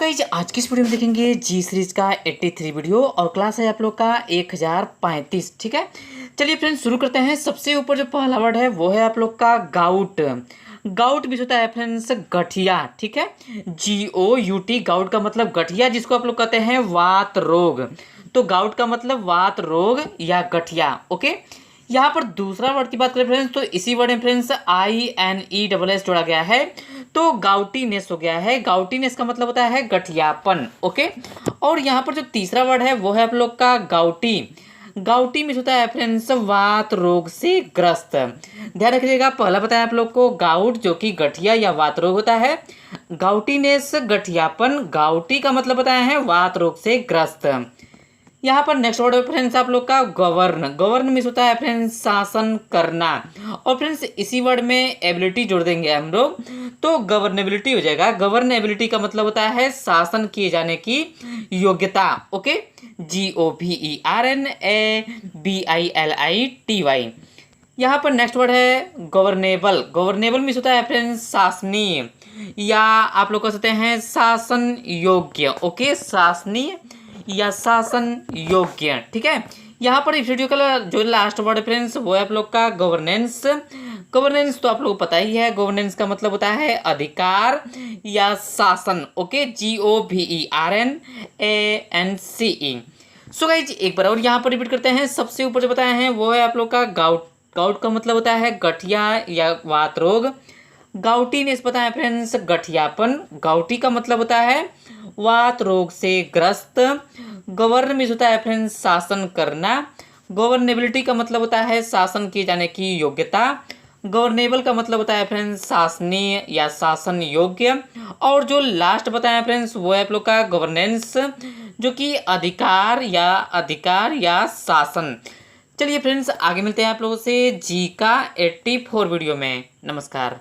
Guys आज की इस वीडियो में देखेंगे जी सीरीज का 83 वीडियो और क्लास है आप लोग का 1035। ठीक है, चलिए फ्रेंड्स शुरू करते हैं। सबसे ऊपर जो पहला वर्ड है वो है आप लोग का गाउट। गाउट भी होता है फ्रेंड्स गठिया। ठीक है, GOUT, गाउट का मतलब गठिया, जिसको आप लोग कहते हैं वात रोग। तो गाउट का मतलब वात रोग या गठिया। ओके, यहाँ पर दूसरा वर्ड की बात करें फ्रेंड्स तो इसी वर्ड में फ्रेंड्स INESS जोड़ा गया है, तो गाउटीनेस हो गया है। गाउटीनेस का मतलब होता है गठियापन। ओके, और यहाँ पर जो तीसरा वर्ड है वो है आप लोग का गाउटी। गाउटी में होता है फ्रेंड्स वात रोग से ग्रस्त। ध्यान रखिएगा, पहला बताया आप लोग को गाउट जो कि गठिया या वात रोग होता है, गाउटीनेस गठियापन, गाउटी का मतलब बताया है वात रोग से ग्रस्त। यहाँ पर नेक्स्ट वर्ड है फ्रेंड्स आप लोग का गवर्न। गवर्न मीन्स होता है फ्रेंड्स शासन करना, और फ्रेंड्स इसी वर्ड में एबिलिटी जोड़ देंगे हम लोग तो गवर्नेबिलिटी हो जाएगा। गवर्नेबिलिटी का मतलब होता है शासन किए जाने की योग्यता। Okay, GOVERNABILITY। यहाँ पर नेक्स्ट वर्ड है गवर्नेबल। गवर्नेबल मीन्स होता है फ्रेंड्स शासनीय, या आप लोग कह सकते हैं शासन योग्य। ओके, शासनीय या शासन योग्य। ठीक है, यहाँ पर इस वीडियो का जो लास्ट वर्ड फ्रेंड्स वो है आप लोग का गवर्नेंस। गवर्नेंस तो आप लोग को पता ही है, गवर्नेंस का मतलब होता है अधिकार या शासन। Okay, GOVERNANCE। सो गाइज एक बार और यहाँ पर रिपीट करते हैं। सबसे ऊपर जो बताए हैं वो है आप लोग का गाउट। गाउट का मतलब होता है गठिया या वात रोग। गाउटीनेस पता है फ्रेंड्स गठियापन। गाउटी का मतलब होता है वात रोग से ग्रस्त। गवर्न मीन्स होता है फ्रेंड्स शासन करना। गवर्नेबिलिटी का मतलब होता है शासन किए जाने की योग्यता। गवर्नेबल का मतलब होता है फ्रेंड्स शासनीय या शासन योग्य। और जो लास्ट बताया फ्रेंड्स वो है आप लोग का गवर्नेंस, जो कि अधिकार या शासन। चलिए फ्रेंड्स आगे मिलते हैं आप लोगों से जी का 84 वीडियो में। नमस्कार।